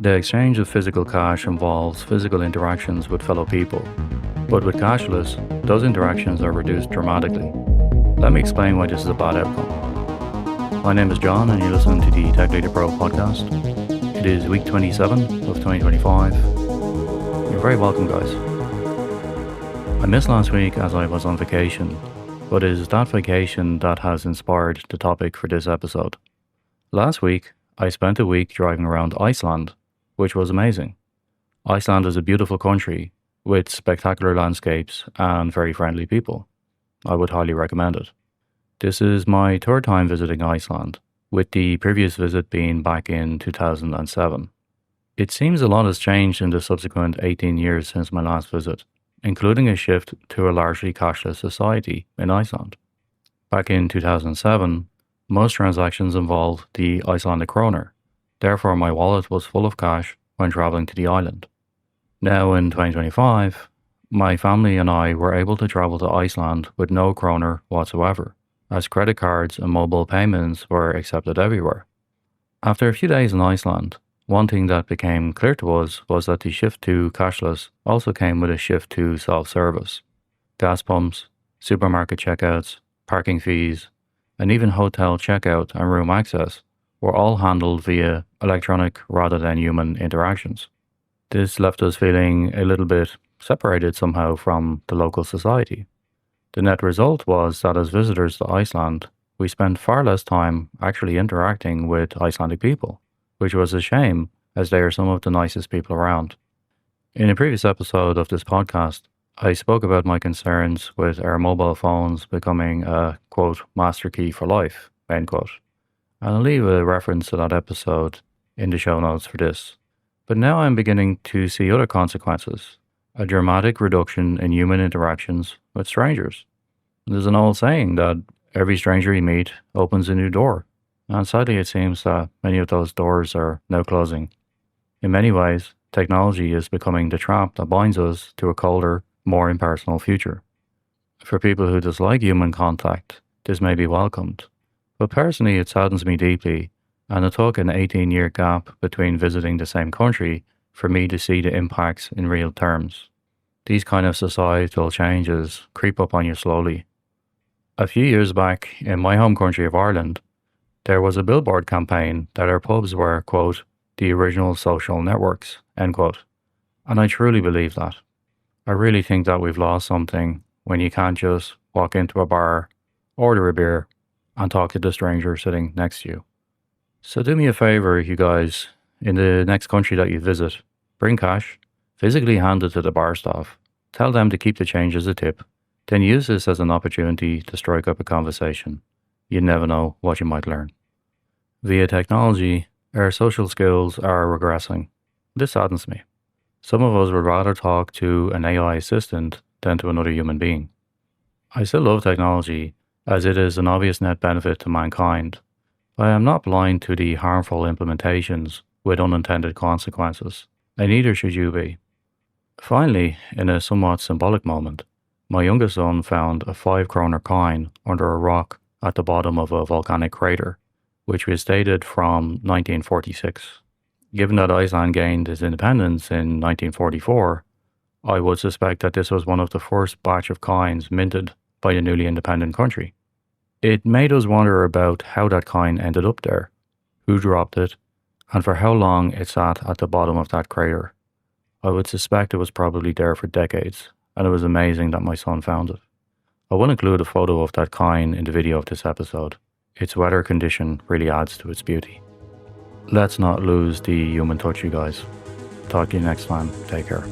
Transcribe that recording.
The exchange of physical cash involves physical interactions with fellow people, but with cashless, those interactions are reduced dramatically. Let me explain why this is a bad outcome. My name is John, and you're listening to the Tech Leader Pro podcast. It is week 27 of 2025. You're very welcome, guys. I missed last week as I was on vacation, but it is that vacation that has inspired the topic for this episode. Last week, I spent a week driving around Iceland, which was amazing. Iceland is a beautiful country with spectacular landscapes and very friendly people. I would highly recommend it. This is my third time visiting Iceland, with the previous visit being back in 2007. It seems a lot has changed in the subsequent 18 years since my last visit, including a shift to a largely cashless society in Iceland. Back in 2007, most transactions involved the Icelandic Krona. Therefore, my wallet was full of cash when traveling to the island. Now in 2025, my family and I were able to travel to Iceland with no kroner whatsoever, as credit cards and mobile payments were accepted everywhere. After a few days in Iceland, one thing that became clear to us was that the shift to cashless also came with a shift to self-service. Gas pumps, supermarket checkouts, parking fees, and even hotel checkout and room access were all handled via electronic rather than human interactions. This left us feeling a little bit separated somehow from the local society. The net result was that as visitors to Iceland, we spent far less time actually interacting with Icelandic people, which was a shame as they are some of the nicest people around. In a previous episode of this podcast, I spoke about my concerns with our mobile phones becoming a, quote, master key for life, end quote. And I'll leave a reference to that episode in the show notes for this. But now I'm beginning to see other consequences, a dramatic reduction in human interactions with strangers. There's an old saying that every stranger you meet opens a new door. And sadly, it seems that many of those doors are now closing. In many ways, technology is becoming the trap that binds us to a colder, more impersonal future. For people who dislike human contact, this may be welcomed. But personally, it saddens me deeply, and it took an 18-year gap between visiting the same country for me to see the impacts in real terms. These kind of societal changes creep up on you slowly. A few years back, in my home country of Ireland, there was a billboard campaign that our pubs were, quote, the original social networks, end quote. And I truly believe that. I really think that we've lost something when you can't just walk into a bar, order a beer, and talk to the stranger sitting next to you. So do me a favor, you guys, in the next country that you visit, bring cash, physically hand it to the bar staff, tell them to keep the change as a tip, then use this as an opportunity to strike up a conversation. You never know what you might learn. Via technology, our social skills are regressing. This saddens me. Some of us would rather talk to an AI assistant than to another human being. I still love technology, as it is an obvious net benefit to mankind, but I am not blind to the harmful implementations with unintended consequences, and neither should you be. Finally, in a somewhat symbolic moment, my youngest son found a 5 kroner coin under a rock at the bottom of a volcanic crater, which was dated from 1946. Given that Iceland gained its independence in 1944, I would suspect that this was one of the first batch of coins minted by the newly independent country. It made us wonder about how that coin ended up there, who dropped it, and for how long it sat at the bottom of that crater. I would suspect it was probably there for decades, and it was amazing that my son found it. I will include a photo of that coin in the video of this episode. Its weather condition really adds to its beauty. Let's not lose the human touch, you guys. Talk to you next time. Take care.